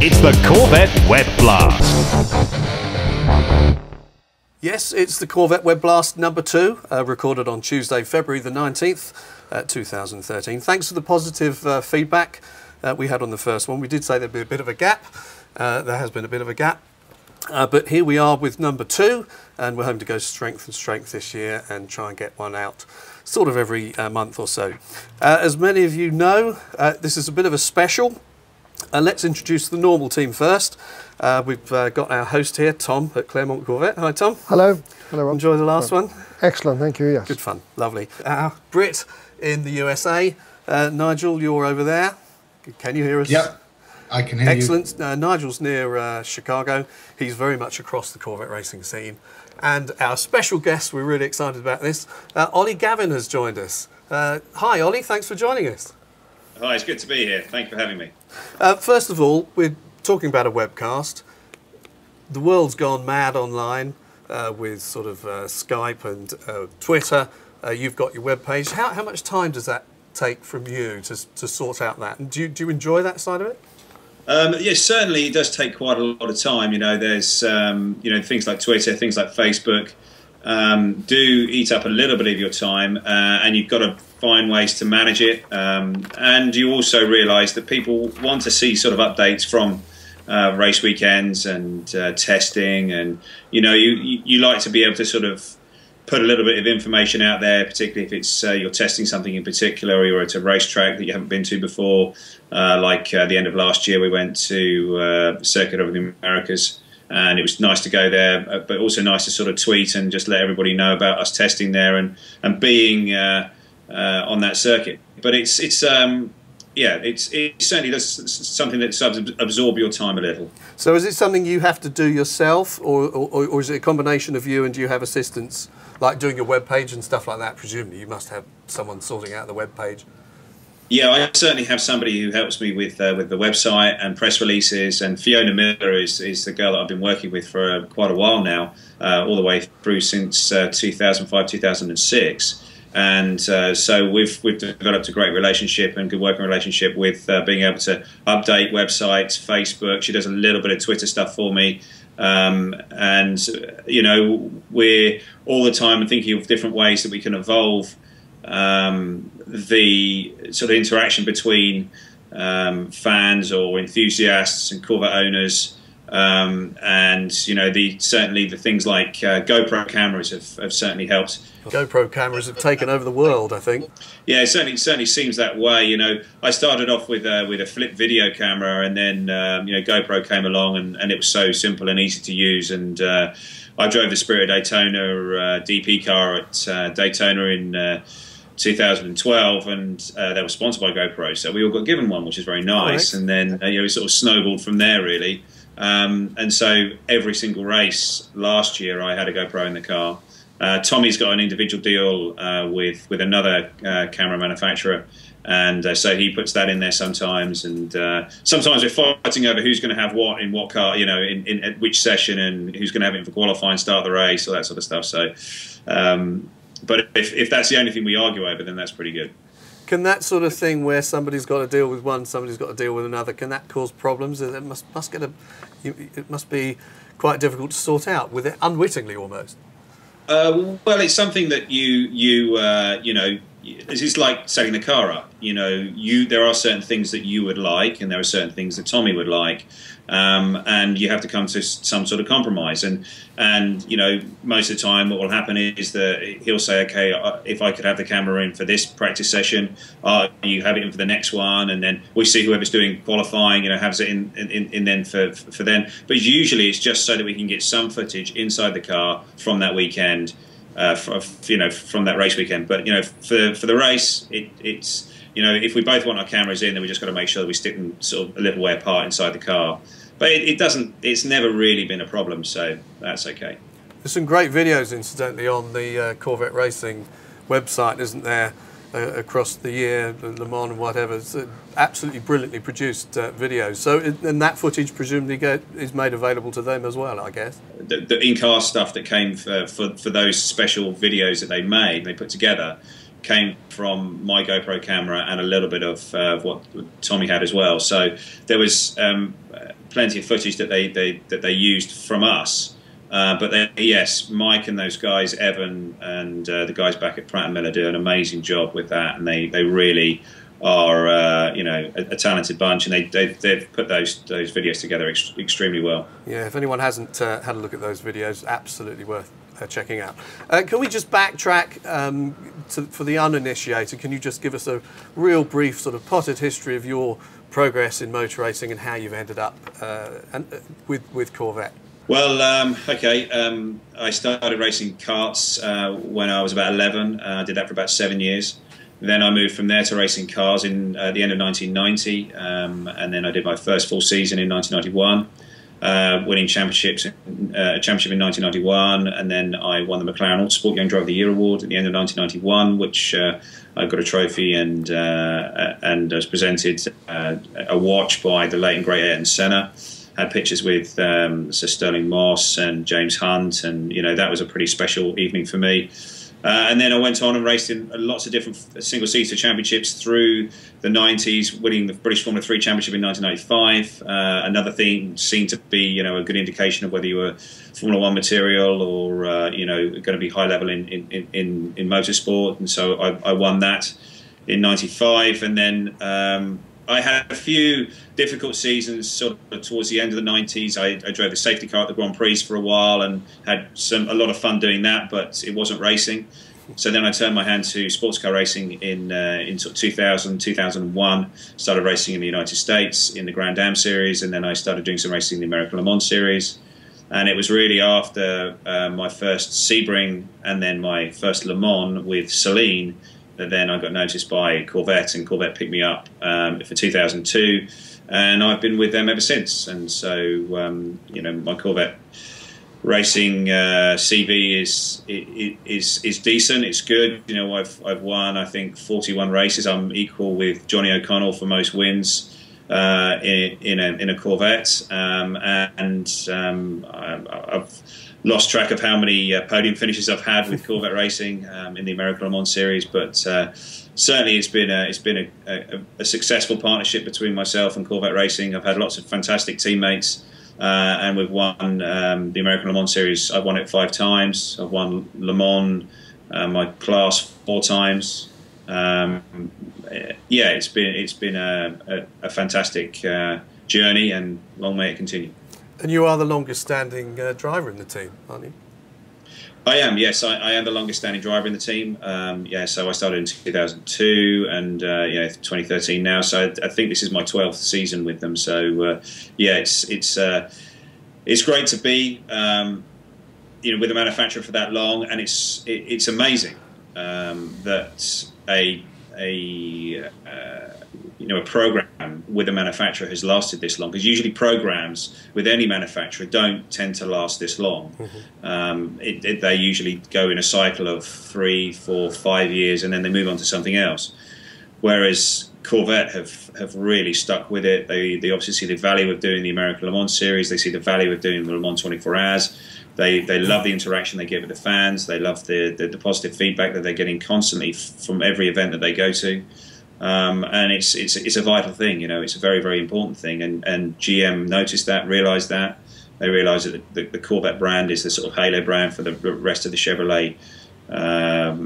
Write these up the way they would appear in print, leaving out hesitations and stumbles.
It's the Corvette Web Blast. Yes, it's the Corvette Web Blast number 2, recorded on Tuesday, February the 19th, 2013. Thanks for the positive feedback we had on the first one. We did say there'd be a bit of a gap. There has been a bit of a gap. But here we are with number 2, and we're hoping to go strength and strength this year and try and get one out sort of every month or so. As many of you know, this is a bit of a special. Let's introduce the normal team first. We've got our host here, Tom at Claremont Corvette. Hi, Tom. Hello. Hello, Rob. Enjoy the last one? Excellent, thank you, yes. Good fun, lovely. Brit in the USA. Nigel, you're over there. Can you hear us? Yep, I can hear you. Excellent. Nigel's near Chicago. He's very much across the Corvette racing scene. And our special guest, we're really excited about this, Olly Gavin has joined us. Hi, Olly, thanks for joining us. Hi, it's good to be here. Thank you for having me. First of all, we're talking about a webcast. The world's gone mad online with sort of Skype and Twitter. You've got your webpage. How much time does that take from you to sort out that? And do you enjoy that side of it? Yes, certainly it does take quite a lot of time. You know, there's things like Twitter, things like Facebook do eat up a little bit of your time, and you've got to find ways to manage it. And you also realise that people want to see sort of updates from race weekends and testing, and you like to be able to sort of put a little bit of information out there, particularly if it's you're testing something in particular, or you're at a racetrack that you haven't been to before. Like the end of last year, we went to Circuit of the Americas, and it was nice to go there, but also nice to sort of tweet and just let everybody know about us testing there and being on that circuit. But it certainly does something that absorb your time a little. So is it something you have to do yourself, or is it a combination of you, and do you have assistants, like doing your web page and stuff like that? Presumably you must have someone sorting out the web page. Yeah, I certainly have somebody who helps me with the website and press releases, and Fiona Miller is the girl that I've been working with for quite a while now, all the way through since 2005, 2006. And so we've developed a great relationship and good working relationship with being able to update websites, Facebook. She does a little bit of Twitter stuff for me. And, we're all the time thinking of different ways that we can evolve the sort of interaction between fans or enthusiasts and Corvette owners. And certainly the things like GoPro cameras have certainly helped. GoPro cameras have taken over the world, I think. Yeah, it certainly seems that way. I started off with a flip video camera, and then GoPro came along, and it was so simple and easy to use. And I drove the Spirit Daytona DP car at Daytona in 2012, and they were sponsored by GoPro, so we all got given one, which is very nice. Right. And then it sort of snowballed from there, really. And so every single race last year, I had a GoPro in the car. Tommy's got an individual deal with another camera manufacturer, and so he puts that in there sometimes. And sometimes we're fighting over who's going to have what in what car, in at which session, and who's going to have it for qualifying, start the race, all that sort of stuff. So, but if that's the only thing we argue over, then that's pretty good. Can that sort of thing, where somebody's got to deal with one, somebody's got to deal with another, can that cause problems? It must be quite difficult to sort out, with it unwittingly almost. Well, it's something that it's like setting the car up. There are certain things that you would like, and there are certain things that Tommy would like, and you have to come to some sort of compromise. And most of the time, what will happen is that he'll say, "Okay, if I could have the camera in for this practice session, you have it in for the next one," and then we see whoever's doing qualifying, has it in then for then. But usually, it's just so that we can get some footage inside the car from that weekend. From that race weekend. But for the race, it's if we both want our cameras in, then we just got to make sure that we stick them sort of a little way apart inside the car. But it's never really been a problem, so that's okay. There's some great videos, incidentally, on the Corvette Racing website, isn't there? Across the year, Le Mans and whatever. It's absolutely brilliantly produced videos. So, and that footage presumably is made available to them as well, I guess. The in-car stuff that came for those special videos that they put together, came from my GoPro camera and a little bit of what Tommy had as well. So there was plenty of footage that they used from us. But yes, Mike and those guys, Evan and the guys back at Pratt & Miller, do an amazing job with that, and they really are you know, a talented bunch, and they've put those videos together extremely well. Yeah, if anyone hasn't had a look at those videos, absolutely worth checking out. Can we just backtrack for the uninitiated? Can you just give us a real brief sort of potted history of your progress in motor racing and how you've ended up with Corvette? Well, okay, I started racing karts when I was about 11. I did that for about 7 years. Then I moved from there to racing cars in the end of 1990, and then I did my first full season in 1991, winning championships, a championship in 1991, and then I won the McLaren Autosport Young Driver of the Year award at the end of 1991, which I got a trophy and was presented a watch by the late and great Ayrton Senna. Had pictures with Sir Sterling Moss and James Hunt, and you know, that was a pretty special evening for me. And then I went on and raced in lots of different single-seater championships through the 90s, winning the British Formula 3 Championship in 1995. Another thing seemed to be, you know, a good indication of whether you were Formula 1 material or, you know, going to be high level in motorsport. And so I won that in 95. And then I had a few difficult seasons sort of towards the end of the 90s. I drove the safety car at the Grand Prix for a while and had a lot of fun doing that, but it wasn't racing. So then I turned my hand to sports car racing in sort of 2000, 2001. Started racing in the United States in the Grand Am Series, and then I started doing some racing in the American Le Mans Series. And it was really after my first Sebring and then my first Le Mans with Celine that then I got noticed by Corvette, and Corvette picked me up for 2002, and I've been with them ever since. And so, you know, my Corvette racing CV is decent. It's good. You know, I've won, I think, 41 races. I'm equal with Johnny O'Connell for most wins in a Corvette, and I've lost track of how many podium finishes I've had with Corvette racing in the American Le Mans Series, but certainly it's been a successful partnership between myself and Corvette Racing. I've had lots of fantastic teammates, and we've won the American Le Mans Series. I've won it 5 times. I've won Le Mans, my class, 4 times. Yeah, it's been a fantastic journey, and long may it continue. And you are the longest-standing driver in the team, aren't you? I am, yes. I am the longest-standing driver in the team. Yeah, so I started in 2002, and yeah, 2013 now. So I think this is my 12th season with them. So yeah, it's great to be you know, with a manufacturer for that long, and it's amazing that you know, a program with a manufacturer has lasted this long, because usually programs with any manufacturer don't tend to last this long. Mm-hmm. They usually go in a cycle of 3, 4, 5 years, and then they move on to something else. Whereas Corvette have really stuck with it. They obviously see the value of doing the American Le Mans Series. They see the value of doing the Le Mans 24 Hours. They love the interaction they get with the fans. They love the positive feedback that they're getting constantly from every event that they go to. And it's a vital thing, you know. It's a very, very important thing, and GM noticed that, realised that. They realised that the Corvette brand is the sort of halo brand for the rest of the Chevrolet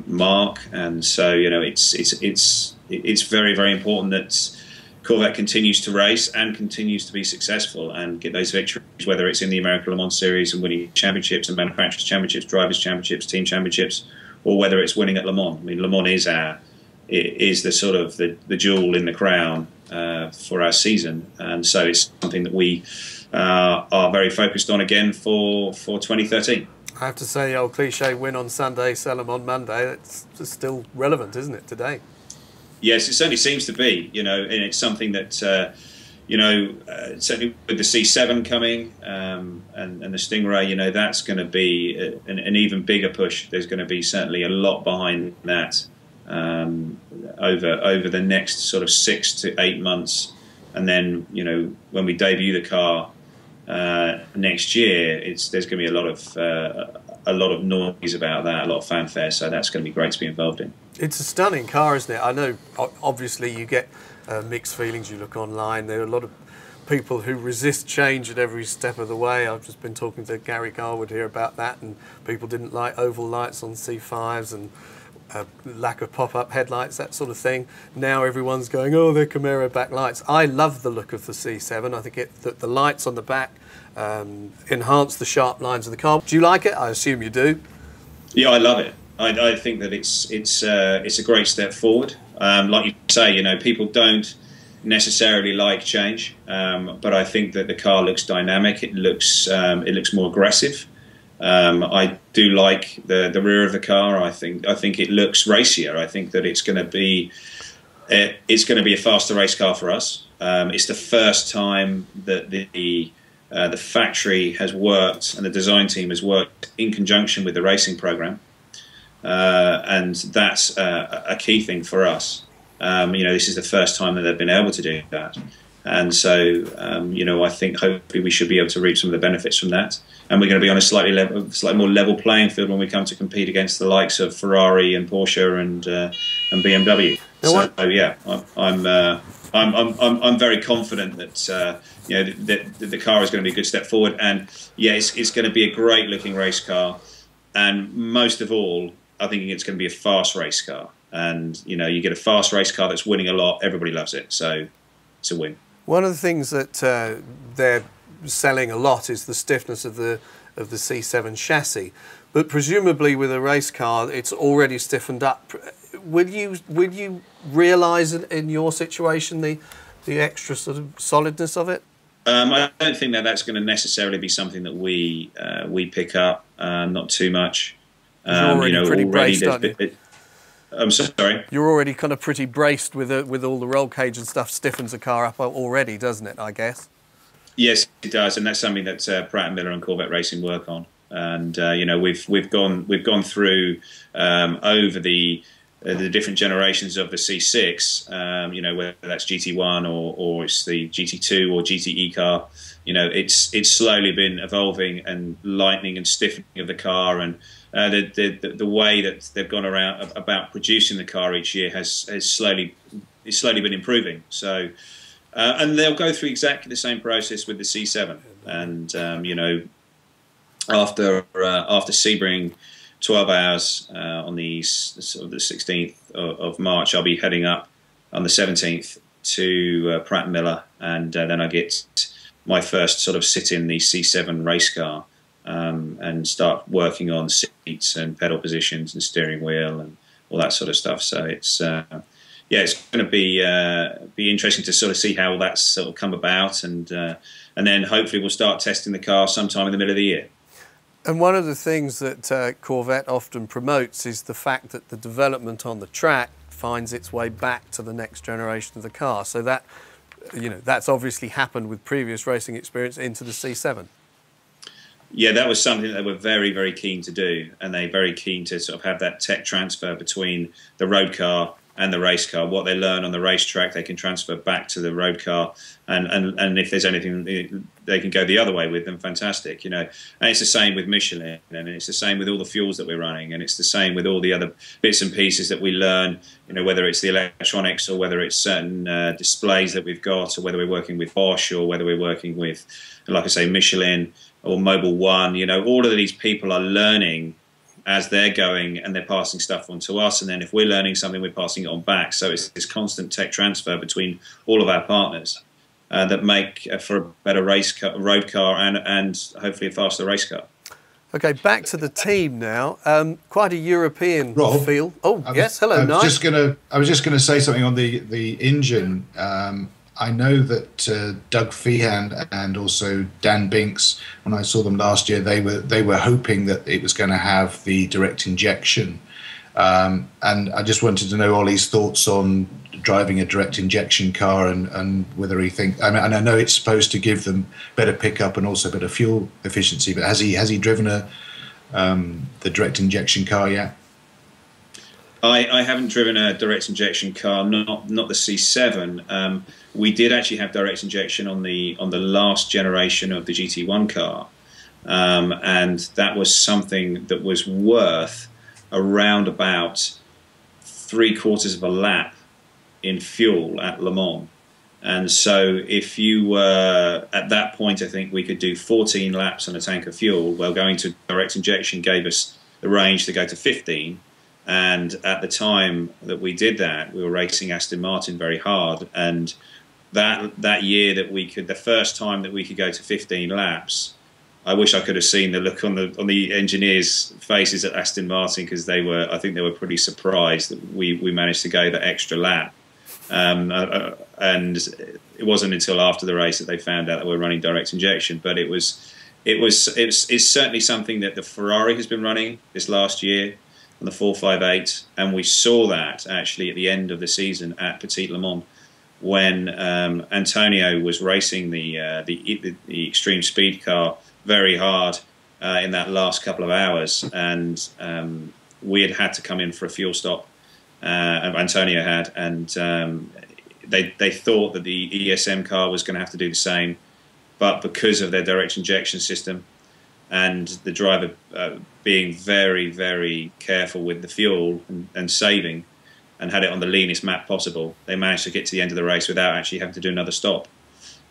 mark, and so, you know, it's very, very important that Corvette continues to race and continues to be successful and get those victories, whether it's in the American Le Mans Series and winning championships and manufacturers championships, drivers championships, team championships, or whether it's winning at Le Mans. I mean, Le Mans is the sort of the jewel in the crown for our season, and so it's something that we are very focused on again for 2013. I have to say, the old cliche, win on Sunday, sell them on Monday, it's still relevant, isn't it, today? Yes, it certainly seems to be, you know, and it's something that, you know, certainly with the C7 coming and the Stingray, you know, that's going to be an even bigger push. There's going to be certainly a lot behind that over the next sort of 6 to 8 months. And then, you know, when we debut the car next year, there's going to be a lot of noise about that, a lot of fanfare. So that's going to be great to be involved in. It's a stunning car, isn't it? I know, obviously, you get mixed feelings. You look online, there are a lot of people who resist change at every step of the way. I've just been talking to Gary Garwood here about that, and people didn't like oval lights on C5s and lack of pop-up headlights, that sort of thing. Now everyone's going, oh, they're Camaro backlights. I love the look of the C7. I think that the lights on the back enhance the sharp lines of the car. Do you like it? I assume you do. Yeah, I love it. I think that it's a great step forward. Like you say, you know, people don't necessarily like change, but I think that the car looks dynamic. It looks more aggressive. I do like the rear of the car. I think it looks racier. I think that it's going to be a faster race car for us. It's the first time that the factory has worked and the design team has worked in conjunction with the racing program. And that's a key thing for us. You know, this is the first time that they've been able to do that. And so, you know, I think hopefully we should be able to reap some of the benefits from that. And we're going to be on a slightly more level playing field when we come to compete against the likes of Ferrari and Porsche and BMW. So yeah, I'm very confident that you know that the car is going to be a good step forward. And yeah, it's going to be a great looking race car. And most of all, I think it's going to be a fast race car. And, you know, you get a fast race car that's winning a lot, everybody loves it. So it's a win. One of the things that they're selling a lot is the stiffness of the C7 chassis. But presumably with a race car, it's already stiffened up. Would you realise in your situation the extra sort of solidness of it? I don't think that's going to necessarily be something that we pick up. Not too much. You're already, you know, pretty braced, aren't you? I'm sorry. You're already kind of pretty braced with all the roll cage and stuff. Stiffens the car up already, doesn't it? I guess. Yes, it does, and that's something that Pratt & Miller and Corvette Racing work on. And you know, we've gone through over the different generations of the C6. You know, whether that's GT1 or it's the GT2 or GTE car. You know, it's slowly been evolving and lightening and stiffening of the car, and the way that they've gone around about producing the car each year has slowly been improving. So, and they'll go through exactly the same process with the C7. And you know, after Sebring 12 hours on the sort of the 16th of March, I'll be heading up on the 17th to Pratt & Miller, and then I get my first sort of sit in the C7 race car. And start working on seats and pedal positions and steering wheel and all that sort of stuff. So it's yeah, it's going to be interesting to sort of see how that's sort of come about, and then hopefully we'll start testing the car sometime in the middle of the year. And one of the things that Corvette often promotes is the fact that the development on the track finds its way back to the next generation of the car. So that, you know, that's obviously happened with previous racing experience into the C7. Yeah, that was something that they were very, very keen to do, and they're very keen to sort of have that tech transfer between the road car and the race car. What they learn on the racetrack, they can transfer back to the road car, and if there's anything they can go the other way with, then fantastic, you know. And it's the same with Michelin, and it's the same with all the fuels that we're running, and it's the same with all the other bits and pieces that we learn, you know, whether it's the electronics or whether it's certain displays that we've got, or whether we're working with Bosch or whether we're working with, like I say, Michelin or Mobil One. You know, all of these people are learning as they're going, and they're passing stuff on to us, and then if we're learning something, we're passing it on back. So it's this constant tech transfer between all of our partners that make for a better road car and hopefully a faster race car. Okay, back to the team now. Quite a European feel. Oh, yes, hello, Nigel. I was just going to say something on the engine. I know that Doug Feehan and also Dan Binks, when I saw them last year, they were hoping that it was going to have the direct injection. And I just wanted to know Olly's thoughts on driving a direct injection car, and whether he thinks. I mean, and I know it's supposed to give them better pickup and also better fuel efficiency, but has he driven the direct injection car yet? I haven't driven a direct injection car, not the C7. We did actually have direct injection on the last generation of the GT1 car, and that was something that was worth around about 3/4 of a lap in fuel at Le Mans. And so if you were at that point, I think we could do 14 laps on a tank of fuel. Well, going to direct injection gave us the range to go to 15. And at the time that we did that, we were racing Aston Martin very hard. And that year that we could, the first time that we could go to 15 laps, I wish I could have seen the look on the engineers' faces at Aston Martin, because I think they were pretty surprised that we managed to go that extra lap. And it wasn't until after the race that they found out that we're running direct injection. But it's certainly something that the Ferrari has been running this last year on the 458, and we saw that actually at the end of the season at Petit Le Mans, when Antonio was racing the extreme speed car very hard in that last couple of hours, and we had to come in for a fuel stop. Antonio had, and they thought that the ESM car was going to have to do the same, but because of their direct injection system and the driver being very, very careful with the fuel and saving, and had it on the leanest map possible, they managed to get to the end of the race without actually having to do another stop.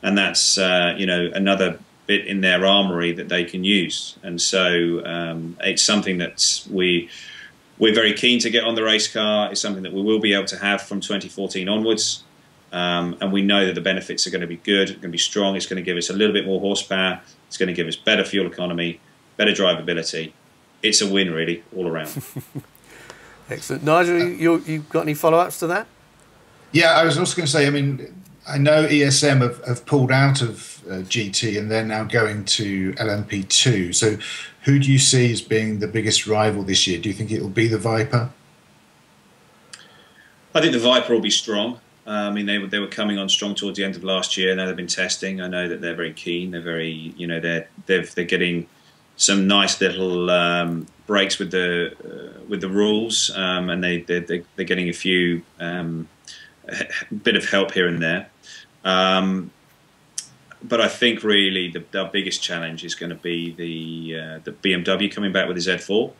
And that's another bit in their armory that they can use. And so it's something that we're very keen to get on the race car. It's something that we will be able to have from 2014 onwards. And we know that the benefits are going to be good, going to be strong. It's going to give us a little bit more horsepower. It's going to give us better fuel economy, better drivability. It's a win, really, all around. Excellent. Nigel, you got any follow-ups to that? Yeah, I was also going to say, I mean, I know ESM have pulled out of GT and they're now going to LMP2. So who do you see as being the biggest rival this year? Do you think it will be the Viper? I think the Viper will be strong. I mean, they were coming on strong towards the end of last year. Now they've been testing. I know that they're very keen. They're very, they're getting some nice little breaks with the rules, and they're getting a few bit of help here and there. But I think really the biggest challenge is going to be the BMW coming back with the Z4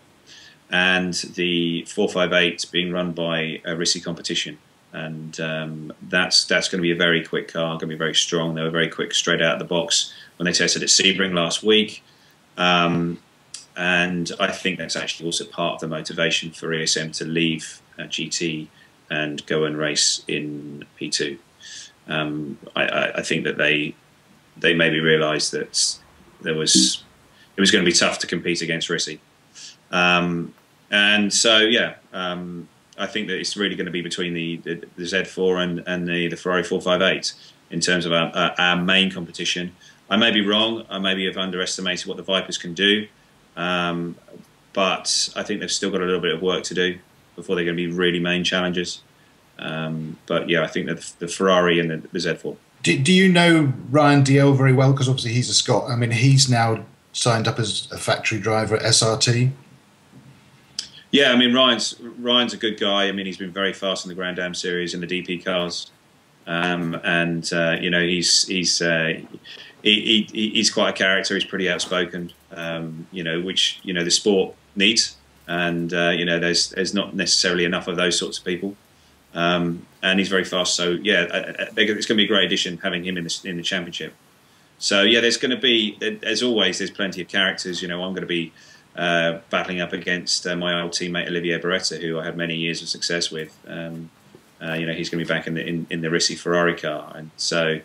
and the 458 being run by a Risi Competition. And that's going to be a very quick car, going to be very strong. They were very quick straight out of the box when they tested at Sebring last week. And I think that's actually also part of the motivation for ESM to leave GT and go and race in P2. I think that they maybe realised that it was going to be tough to compete against Risi. And so, yeah, I think that it's really going to be between the Z4 and the Ferrari 458 in terms of our main competition. I may be wrong. I maybe have underestimated what the Vipers can do. But I think they've still got a little bit of work to do before they're going to be really main challengers. But yeah, I think that the Ferrari and the Z4. Do you know Ryan DL very well? Because obviously he's a Scot. I mean, he's now signed up as a factory driver at SRT. Yeah, I mean, Ryan's a good guy. I mean, he's been very fast in the Grand Am series in the DP cars, and he's quite a character. He's pretty outspoken, which the sport needs, and there's not necessarily enough of those sorts of people, and he's very fast. So yeah, it's going to be a great addition having him in the championship. So yeah, there's going to be, as always, there's plenty of characters. I'm going to be battling up against my old teammate Olivier Beretta, who I had many years of success with. He's going to be back in the Risi Ferrari car, and so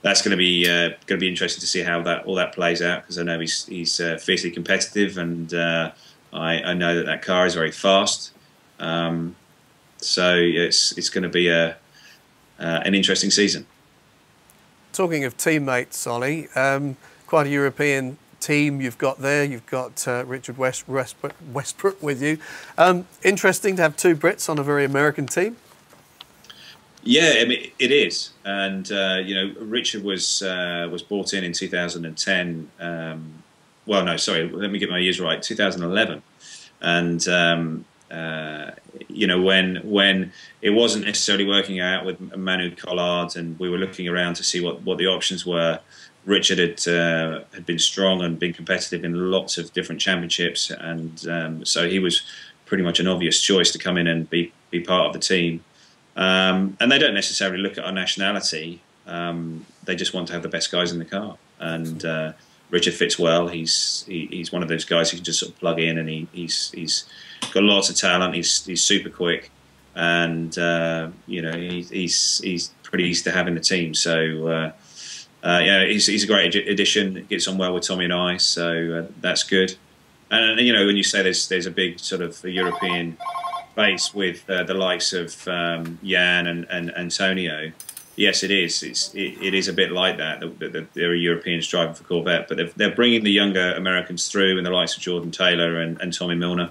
that's going to be interesting to see how all that plays out, because I know he's fiercely competitive, and I know that car is very fast. So it's going to be an interesting season. Talking of teammates, Olly, quite a European team you've got there. You've got Richard Westbrook with you. Interesting to have two Brits on a very American team. Yeah, I mean, it is, and Richard was brought in 2010. Well, no, sorry, let me get my years right. 2011, and when it wasn't necessarily working out with Manu Collard, and we were looking around to see what the options were. Richard had been strong and been competitive in lots of different championships, and so he was pretty much an obvious choice to come in and be part of the team. And they don't necessarily look at our nationality. They just want to have the best guys in the car. And Richard fits well. He's one of those guys who can just sort of plug in, and he's got lots of talent. He's super quick, and you know, he's pretty easy to have in the team. So yeah, he's a great addition. Gets on well with Tommy and I, so that's good. And you know, when you say there's a big sort of European base with the likes of Jan and Antonio. Yes, it is. It is a bit like that. There are Europeans driving for Corvette, but they're bringing the younger Americans through, and the likes of Jordan Taylor and Tommy Milner,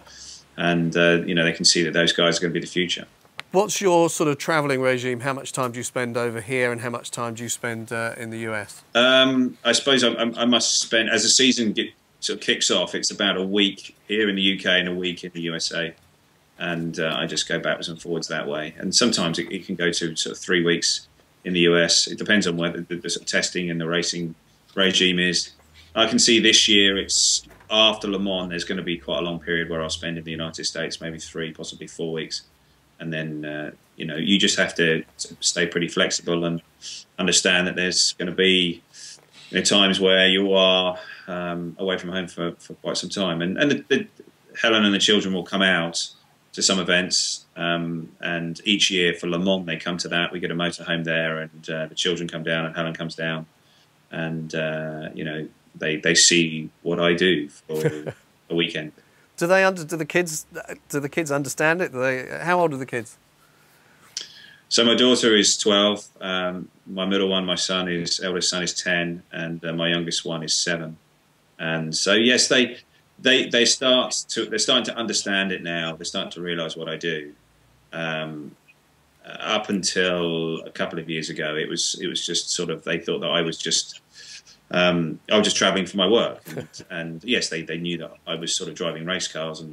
and you know, they can see that those guys are going to be the future. What's your sort of travelling regime? How much time do you spend over here, and how much time do you spend in the US? I suppose I must spend, as the season sort of kicks off, it's about a week here in the UK and a week in the USA, and I just go backwards and forwards that way. And sometimes it can go to sort of 3 weeks in the US. It depends on whether the sort of testing and the racing regime is. I can see this year, it's after Le Mans, there's going to be quite a long period where I'll spend in the United States, maybe 3, possibly 4 weeks. And then, you know, you just have to stay pretty flexible and understand that there's going to be, you know, times where you are away from home for quite some time. And Helen and the children will come out to some events, and each year for Le Mans they come to that. We get a motorhome there, and the children come down and Helen comes down, and you know, they see what I do for a weekend. Do the kids understand it? How old are the kids? So my daughter is 12. My middle one, my eldest son is 10, and my youngest one is 7. And so yes, they're starting to understand it now. They're starting to realise what I do. Up until a couple of years ago, it was just sort of, they thought that I was just travelling for my work, and yes, they knew that I was sort of driving race cars,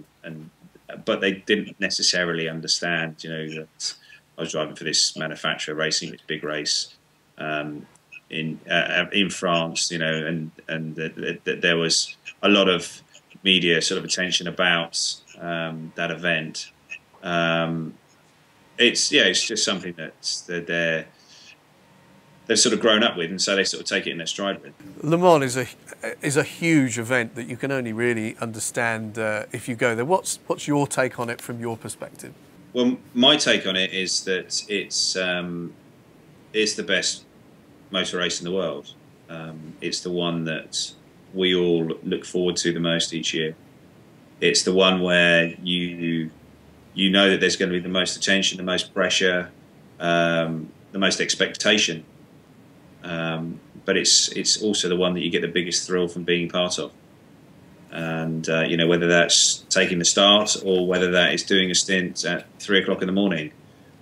but they didn't necessarily understand, you know, that I was driving for this manufacturer racing this big race in France, you know, and that there was a lot of media sort of attention about that event. It's just something that they've sort of grown up with, and so they sort of take it in their stride with. Le Mans is a huge event that you can only really understand if you go there. What's your take on it from your perspective? Well, my take on it is that it's the best motor race in the world. It's the one that we all look forward to the most each year. It's the one where you know that there's going to be the most attention, the most pressure, the most expectation. But it's also the one that you get the biggest thrill from being part of. And you know, whether that's taking the start, or whether that is doing a stint at 3 o'clock in the morning,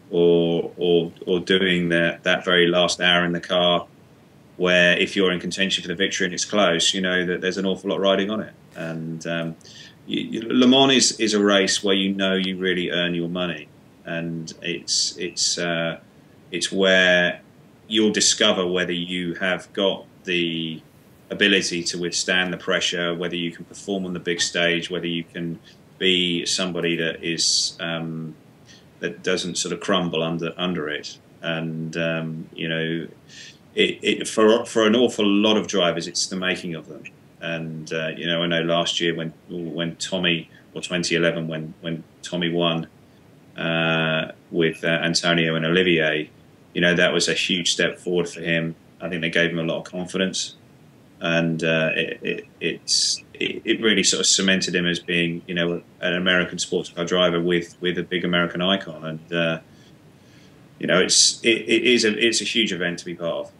or doing that very last hour in the car, where if you're in contention for the victory and it's close, you know that there's an awful lot riding on it. And Le Mans is a race where you know you really earn your money, and it's where you'll discover whether you have got the ability to withstand the pressure, whether you can perform on the big stage, whether you can be somebody that is that doesn't sort of crumble under it. And you know, for an awful lot of drivers, it's the making of them. And you know, I know last year when Tommy, or 2011 when Tommy won with Antonio and Olivier, you know, that was a huge step forward for him. I think they gave him a lot of confidence, and it really sort of cemented him as being, you know, an American sports car driver with a big American icon. And you know, it's a huge event to be part of.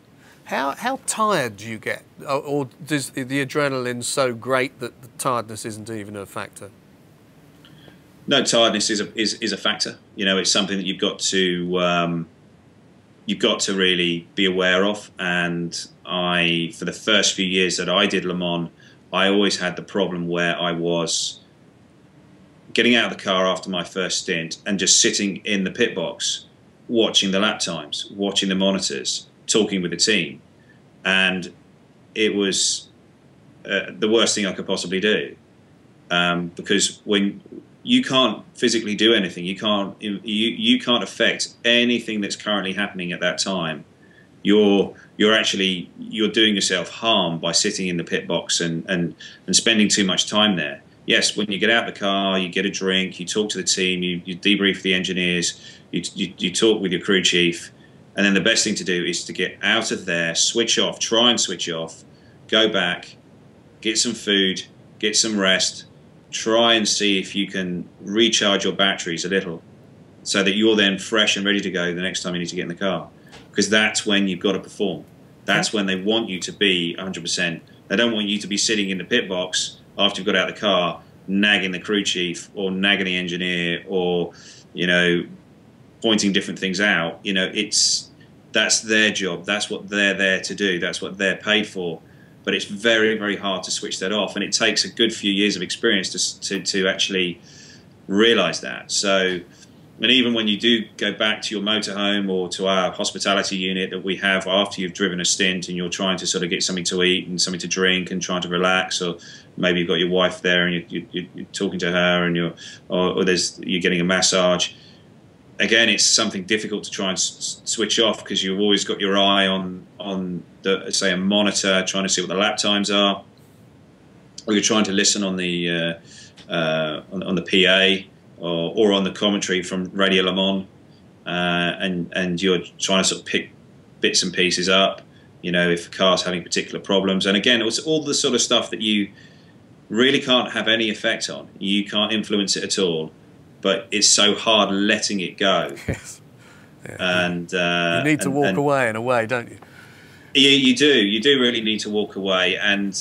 How tired do you get, or does the adrenaline so great that the tiredness isn't even a factor? No, tiredness is a factor. You know, it's something that you've got to really be aware of. And for the first few years that I did Le Mans, I always had the problem where I was getting out of the car after my first stint and just sitting in the pit box, watching the lap times, watching the monitors, talking with the team. And it was the worst thing I could possibly do, because when you can't physically do anything, you can't affect anything that's currently happening at that time. you're doing yourself harm by sitting in the pit box and spending too much time there. Yes, when you get out the car, you get a drink, you talk to the team, you debrief the engineers, you talk with your crew chief, and then the best thing to do is to get out of there, switch off, try and switch off, go back, get some food, get some rest, try and see if you can recharge your batteries a little so that you're then fresh and ready to go the next time you need to get in the car. Because that's when you've got to perform. That's when they want you to be 100%. They don't want you to be sitting in the pit box after you've got out of the car, nagging the crew chief or nagging the engineer or, you know, pointing different things out. You know, that's their job. That's what they're there to do. That's what they're paid for. But it's very, very hard to switch that off, and it takes a good few years of experience to actually realise that. So, and even when you do go back to your motorhome or to our hospitality unit that we have after you've driven a stint and you're trying to sort of get something to eat and something to drink and trying to relax, or maybe you've got your wife there and you're talking to her and you're getting a massage. Again, it's something difficult to try and switch off because you've always got your eye on the, say, a monitor, trying to see what the lap times are, or you're trying to listen on the PA or on the commentary from Radio Le Mans, and you're trying to sort of pick bits and pieces up. You know, if a car's having particular problems, and again, it's all the sort of stuff that you really can't have any effect on. You can't influence it at all. But it's so hard letting it go. Yes. Yeah. And you need to walk away in a way, don't you? You do. You do really need to walk away, and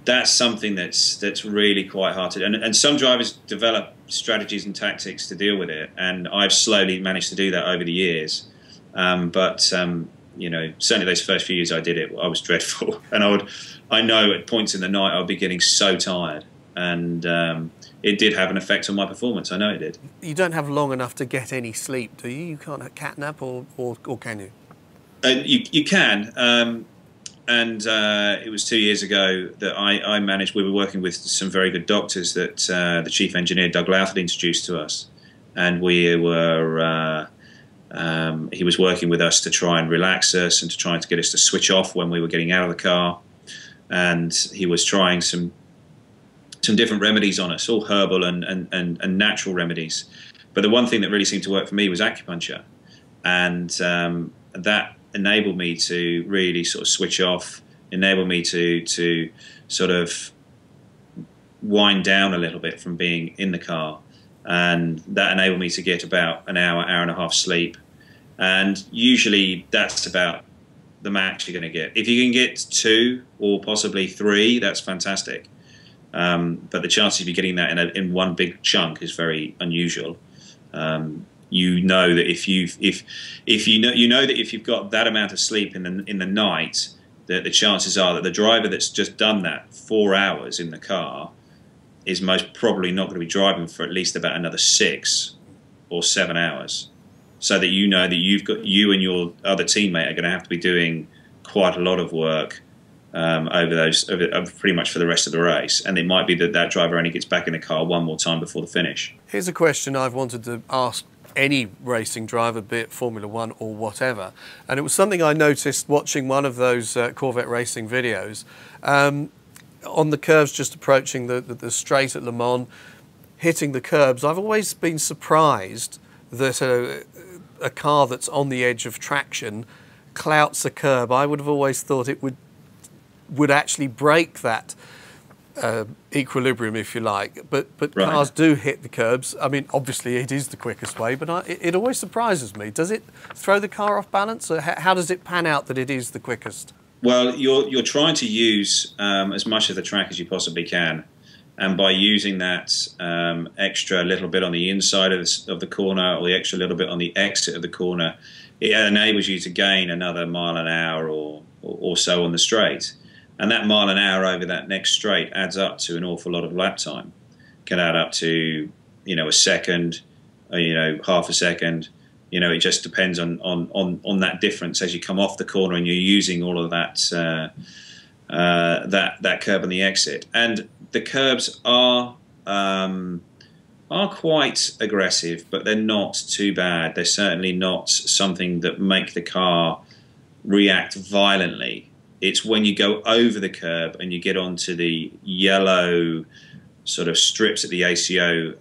that's something that's really quite hard to do. And some drivers develop strategies and tactics to deal with it, and I've slowly managed to do that over the years. But you know, certainly those first few years I did it, I was dreadful, and I know at points in the night I would be getting so tired, and it did have an effect on my performance. I know it did. You don't have long enough to get any sleep, do you? You can't have catnap, or can you? You can. And it was 2 years ago that I managed. We were working with some very good doctors that the chief engineer, Doug Louth, had introduced to us. And we were, he was working with us to try and relax us and to try to get us to switch off when we were getting out of the car. And he was trying some different remedies on us, all herbal and natural remedies. But the one thing that really seemed to work for me was acupuncture. And that enabled me to really sort of switch off, enabled me to sort of wind down a little bit from being in the car. And that enabled me to get about an hour and a half sleep. And usually that's about the max you're going to get. If you can get 2 or possibly 3, that's fantastic. But the chances of you getting that in one big chunk is very unusual. You know that if you've got that amount of sleep in the night, that the chances are that the driver that's just done that 4 hours in the car is most probably not going to be driving for at least about another 6 or 7 hours. So that you know that you and your other teammate are going to have to be doing quite a lot of work over pretty much for the rest of the race, and it might be that driver only gets back in the car one more time before the finish. Here's a question I've wanted to ask any racing driver, be it Formula One or whatever, and it was something I noticed watching one of those Corvette racing videos on the curves, just approaching the straight at Le Mans, hitting the curbs. I've always been surprised that a car that's on the edge of traction clouts a curb. I would have always thought it would actually break that equilibrium, if you like. But right. Cars do hit the curbs. I mean, obviously it is the quickest way, but it always surprises me. Does it throw the car off balance, or how does it pan out that it is the quickest? Well, you're trying to use as much of the track as you possibly can, and by using that extra little bit on the inside of the corner, or the extra little bit on the exit of the corner, it enables you to gain another mile an hour or so on the straight. And that mile an hour over that next straight adds up to an awful lot of lap time. Can add up to, you know, a second, or, you know, half a second. You know, it just depends on that difference as you come off the corner and you're using all of that that curb on the exit. And the curbs are are quite aggressive, but they're not too bad. They're certainly not something that make the car react violently. It's when you go over the curb and you get onto the yellow sort of strips that the ACO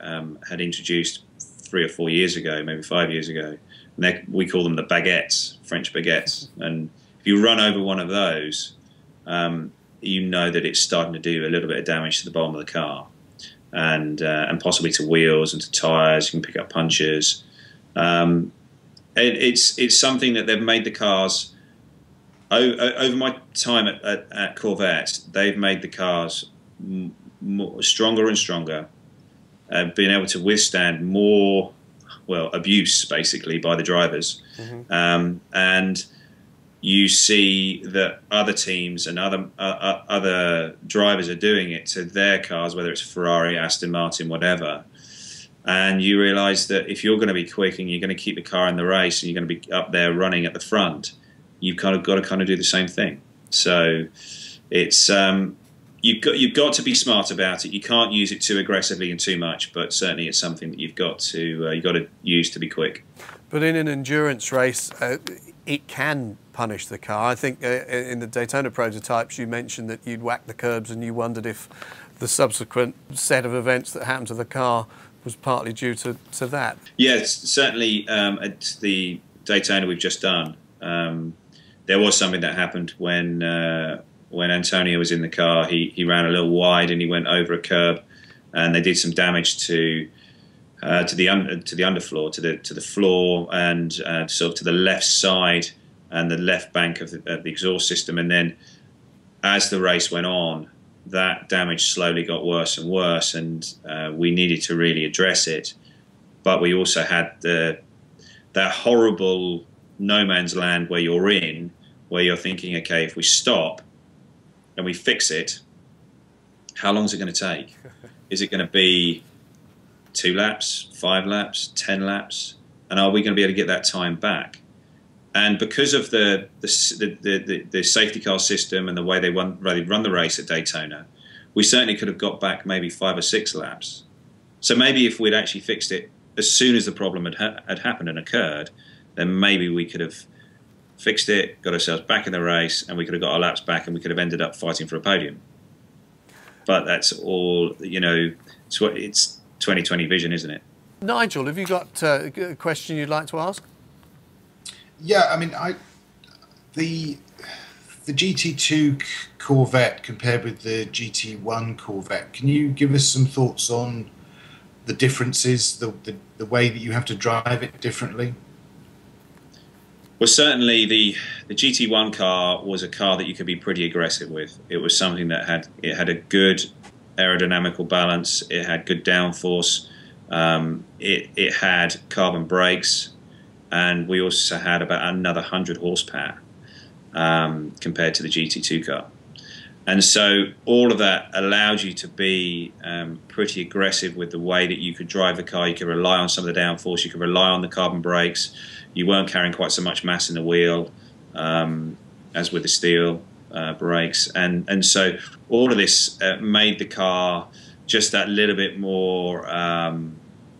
had introduced 3 or 4 years ago, maybe 5 years ago. And we call them the baguettes, French baguettes. And if you run over one of those, you know that it's starting to do a little bit of damage to the bottom of the car, and possibly to wheels and to tyres. You can pick up punctures. It's something that they've made the cars over my time at Corvette. They've made the cars stronger and stronger, being able to withstand more, abuse basically by the drivers. And you see that other teams and other drivers are doing it to their cars, whether it's Ferrari, Aston Martin, whatever. And you realise that if you're going to be quick and you're going to keep the car in the race and you're going to be up there running at the front, you've kind of got to do the same thing. So it's you've got to be smart about it. You can't use it too aggressively and too much, but certainly it's something that you've got to use to be quick. But in an endurance race, it can punish the car. I think in the Daytona prototypes you mentioned that you'd whack the curbs and you wondered if the subsequent set of events that happened to the car was partly due to that. Yes, certainly at the Daytona we've just done, there was something that happened when Antonio was in the car. He ran a little wide and he went over a curb, and they did some damage to the underfloor, to the floor, and sort of to the left side and the left bank of the exhaust system. And then as the race went on, that damage slowly got worse and worse, and we needed to really address it. But we also had that horrible no man's land where you're thinking, okay, if we stop and we fix it, how long is it going to take? Is it going to be 2 laps, 5 laps, 10 laps? And are we going to be able to get that time back? And because of the safety car system and the way they run the race at Daytona, we certainly could have got back maybe 5 or 6 laps. So maybe if we'd actually fixed it as soon as the problem had happened and occurred, then maybe we could have fixed it, got ourselves back in the race, and we could have got our laps back, and we could have ended up fighting for a podium. But that's all, it's 2020 vision, isn't it? Nigel, have you got a question you'd like to ask? Yeah, I mean, the GT2 Corvette compared with the GT1 Corvette, can you give us some thoughts on the differences, the way that you have to drive it differently? Well, certainly the GT1 car was a car that you could be pretty aggressive with. It was something that had a good aerodynamical balance. It had good downforce. It had carbon brakes, and we also had about another 100 horsepower compared to the GT2 car. And so all of that allowed you to be pretty aggressive with the way that you could drive the car. You could rely on some of the downforce. You could rely on the carbon brakes. You weren't carrying quite so much mass in the wheel as with the steel brakes. And so all of this made the car just that little bit more, a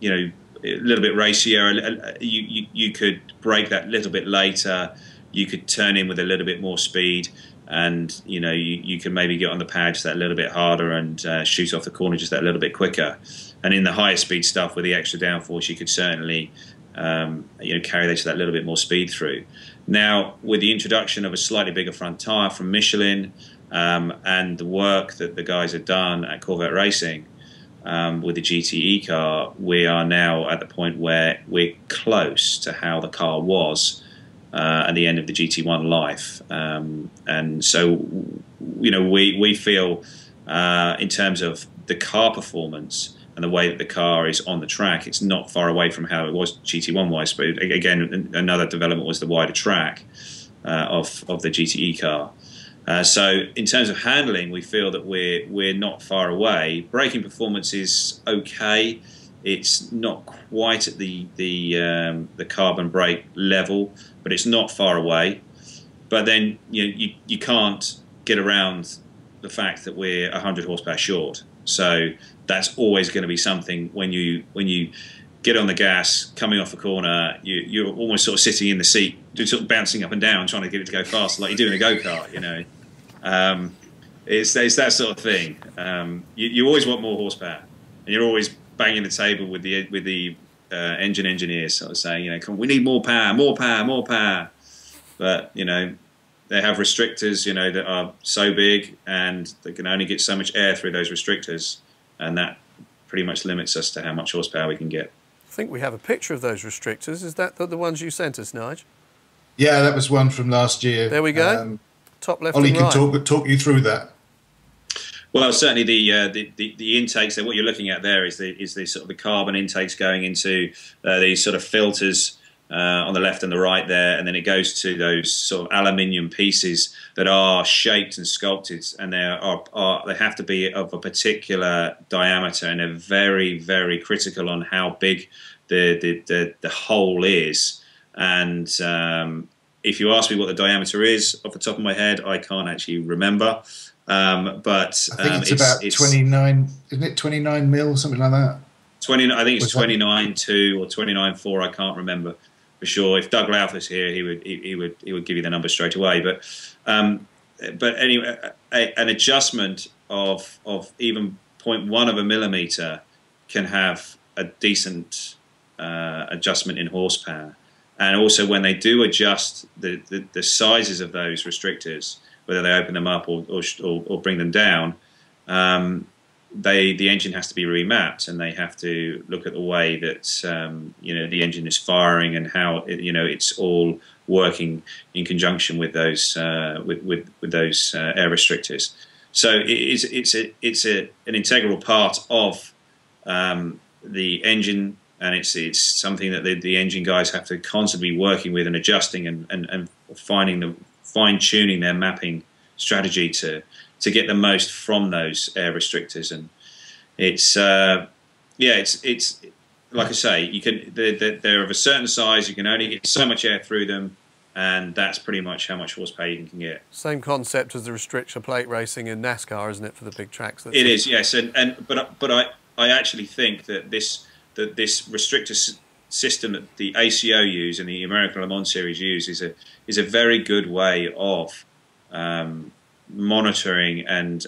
little bit racier. You could brake that little bit later. You could turn in with a little bit more speed. And you can maybe get on the pad just that little bit harder and shoot off the corner just that little bit quicker. And in the higher speed stuff with the extra downforce, you could certainly carry that little bit more speed through. Now, with the introduction of a slightly bigger front tyre from Michelin and the work that the guys have done at Corvette Racing with the GTE car, we are now at the point where we're close to how the car was at the end of the GT1 life. And so, we feel in terms of the car performance and the way that the car is on the track, it's not far away from how it was GT1-wise. But again, another development was the wider track of the GTE car. So in terms of handling, we feel that we're not far away. Braking performance is okay. It's not quite at the carbon brake level, but it's not far away. But then you can't get around the fact that we're 100 horsepower short. So that's always going to be something when you get on the gas, coming off a corner, you're almost sort of sitting in the seat, sort of bouncing up and down, trying to get it to go fast, like you do in a go-kart, you know. It's that sort of thing. You always want more horsepower, and you're always banging the table with the engine engineers, sort of saying, you know, come, we need more power, more power, more power. But you know, they have restrictors, you know, that are so big, and they can only get so much air through those restrictors, and that pretty much limits us to how much horsepower we can get. I think we have a picture of those restrictors. Is that the ones you sent us, Nigel? Yeah, that was one from last year. There we go. Top left Olly and right. can talk you through that. Well, certainly the intakes. That what you're looking at there is the sort of the carbon intakes going into these sort of filters on the left and the right there, and then it goes to those sort of aluminium pieces that are shaped and sculpted, and they have to be of a particular diameter, and they're very, very critical on how big the hole is. And if you ask me what the diameter is off the top of my head, I can't actually remember. But I think it's about 29, isn't it? 29 mil, something like that. 20. I think it's 29.2 or 29.4. I can't remember for sure. If Doug Louth was here, he would give you the number straight away. But anyway, an adjustment of even 0.1 of a millimeter can have a decent adjustment in horsepower. And also, when they do adjust the sizes of those restrictors, whether they open them up or bring them down, the engine has to be remapped, and they have to look at the way that you know, the engine is firing, and how you know, it's all working in conjunction with those with those air restrictors. So it's an integral part of the engine, and it's something that the engine guys have to constantly be working with and adjusting and fine-tuning their mapping strategy to get the most from those air restrictors. And it's it's like I say, you can they're of a certain size, you can only get so much air through them, and that's pretty much how much horsepower you can get. Same concept as the restrictor plate racing in NASCAR, isn't it, for the big tracks? It is, yes, but I actually think that this restrictor system that the ACO use and the American Le Mans Series use is a very good way of monitoring and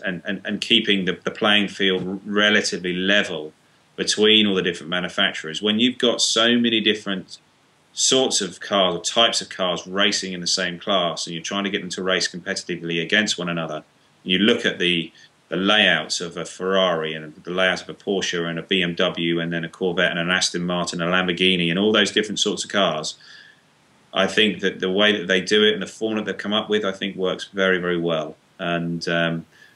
keeping the playing field relatively level between all the different manufacturers. When you've got so many different sorts of cars or types of cars racing in the same class, and you're trying to get them to race competitively against one another, you look at the layouts of a Ferrari and the layout of a Porsche and a BMW and then a Corvette and an Aston Martin, a Lamborghini, and all those different sorts of cars, I think that the way that they do it and the format they've come up with, I think works very, very well. And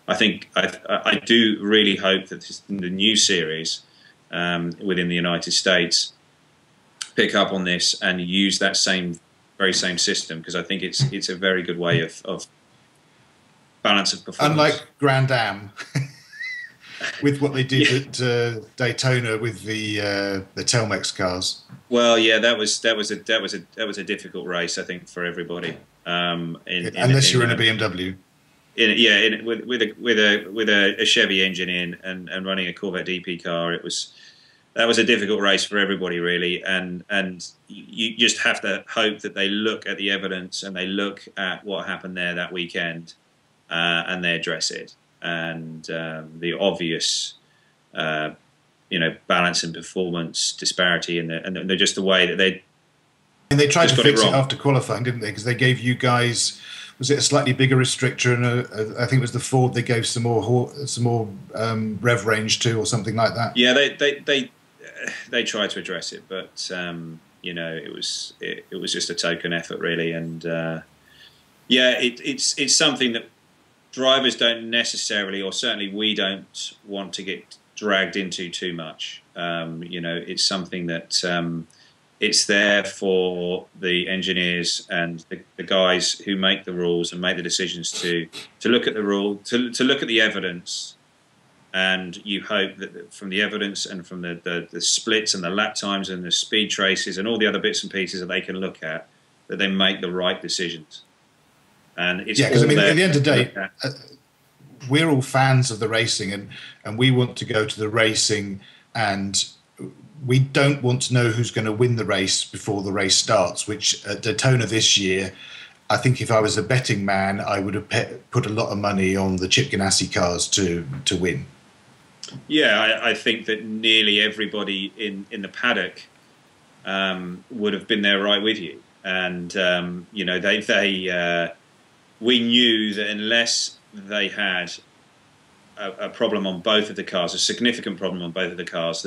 I think I do really hope that the new series within the United States pick up on this and use that very same system, because I think it's a very good way of balance of performance. Unlike Grand Am, with what they did at Daytona with the Telmex cars. Well, yeah, that was a difficult race, I think, for everybody. Unless you're in a BMW. With a Chevy engine in and running a Corvette DP car, that was a difficult race for everybody, really. And you just have to hope that they look at the evidence and they look at what happened there that weekend. And they address it, and the obvious, balance and performance disparity, and just the way that they. And they tried to fix it after qualifying, didn't they? Because they gave you guys, was it a slightly bigger restrictor, and I think it was the Ford they gave some more rev range to, or something like that. Yeah, they tried to address it, but it was just a token effort, really, and it's something that drivers don't necessarily, or certainly we don't want to get dragged into too much. It's something that it's there for the engineers and the guys who make the rules and make the decisions to look at the rule, to look at the evidence, and you hope that from the evidence and from the splits and the lap times and the speed traces and all the other bits and pieces that they can look at, that they make the right decisions. And it's because at the end of the day, we're all fans of the racing, and we want to go to the racing, and we don't want to know who's going to win the race before the race starts, which at Daytona this year, I think if I was a betting man, I would have put a lot of money on the Chip Ganassi cars to win. Yeah, I think that nearly everybody in the paddock would have been there right with you. And, you know, we knew that unless they had a problem on both of the cars, a significant problem on both of the cars,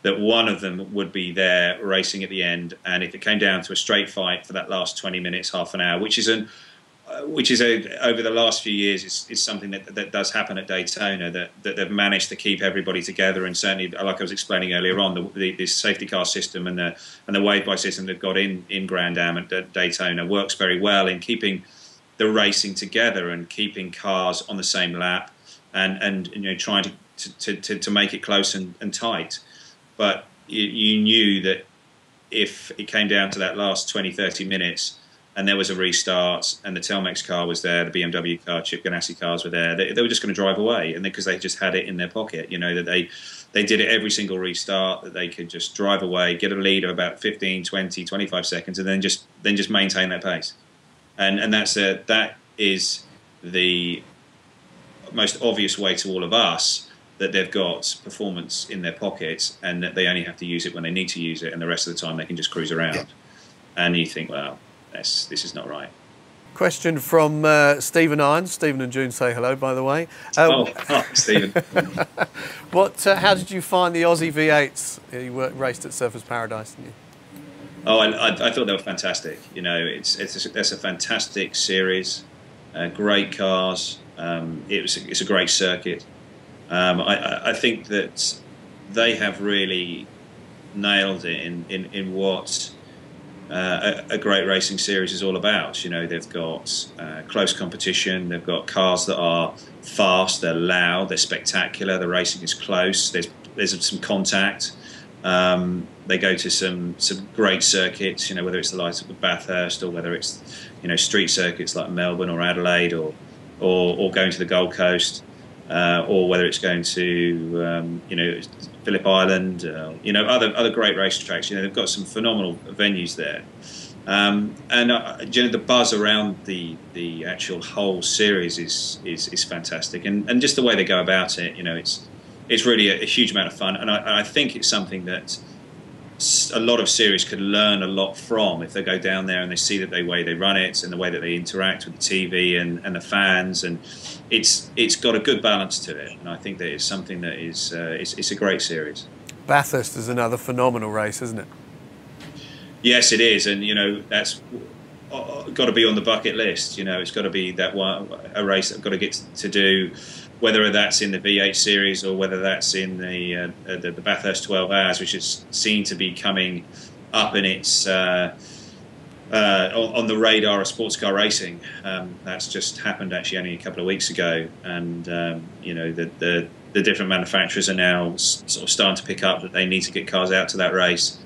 that one of them would be there racing at the end. And if it came down to a straight fight for that last 20 minutes, half an hour, which is over the last few years is something that does happen at Daytona, that they've managed to keep everybody together. And certainly, like I was explaining earlier on, the safety car system and the wave-by system they've got in Grand Am at Daytona works very well in keeping the racing together and keeping cars on the same lap and you know, trying to make it close and tight. But you knew that if it came down to that last 20-30 minutes and there was a restart and the Telmex car was there, the BMW car, Chip Ganassi cars were there, they were just going to drive away, and because they just had it in their pocket, you know, that they did it every single restart, that they could just drive away, get a lead of about 15, 20, 25 seconds, and then just maintain that pace. And that is the most obvious way to all of us that they've got performance in their pockets and that they only have to use it when they need to use it, and the rest of the time they can just cruise around. Yeah. And you think, well, this is not right. Question from Stephen Irons. Stephen and June say hello, by the way. Stephen. How did you find the Aussie V8s? You raced at Surfers Paradise, didn't you? Oh, I thought they were fantastic. You know, it's a fantastic series, great cars. It's a great circuit. I think that they have really nailed it in what a great racing series is all about. You know, they've got close competition, they've got cars that are fast, they're loud, they're spectacular, the racing is close, there's some contact. They go to some great circuits, you know, whether it's the likes of Bathurst or whether it's, you know, street circuits like Melbourne or Adelaide or going to the Gold Coast. Or whether it's going to, you know, Phillip Island, you know, other great racetracks. You know, they've got some phenomenal venues there, and you know, the buzz around the actual whole series is fantastic, and just the way they go about it. You know, it's really a huge amount of fun, and I think it's something that a lot of series could learn a lot from if they go down there and they see the way they run it and the way that they interact with the TV and the fans, and it's got a good balance to it, and I think that it's something that is it's a great series. Bathurst is another phenomenal race, isn't it? Yes, it is, and you know, that's got to be on the bucket list. You know, it's got to be that one, a race that I've got to get to do, whether that's in the V8 series or whether that's in the Bathurst 12 Hours, which is seen to be coming up in its on the radar of sports car racing. That's just happened actually only a couple of weeks ago, and you know, the different manufacturers are now sort of starting to pick up that they need to get cars out to that race,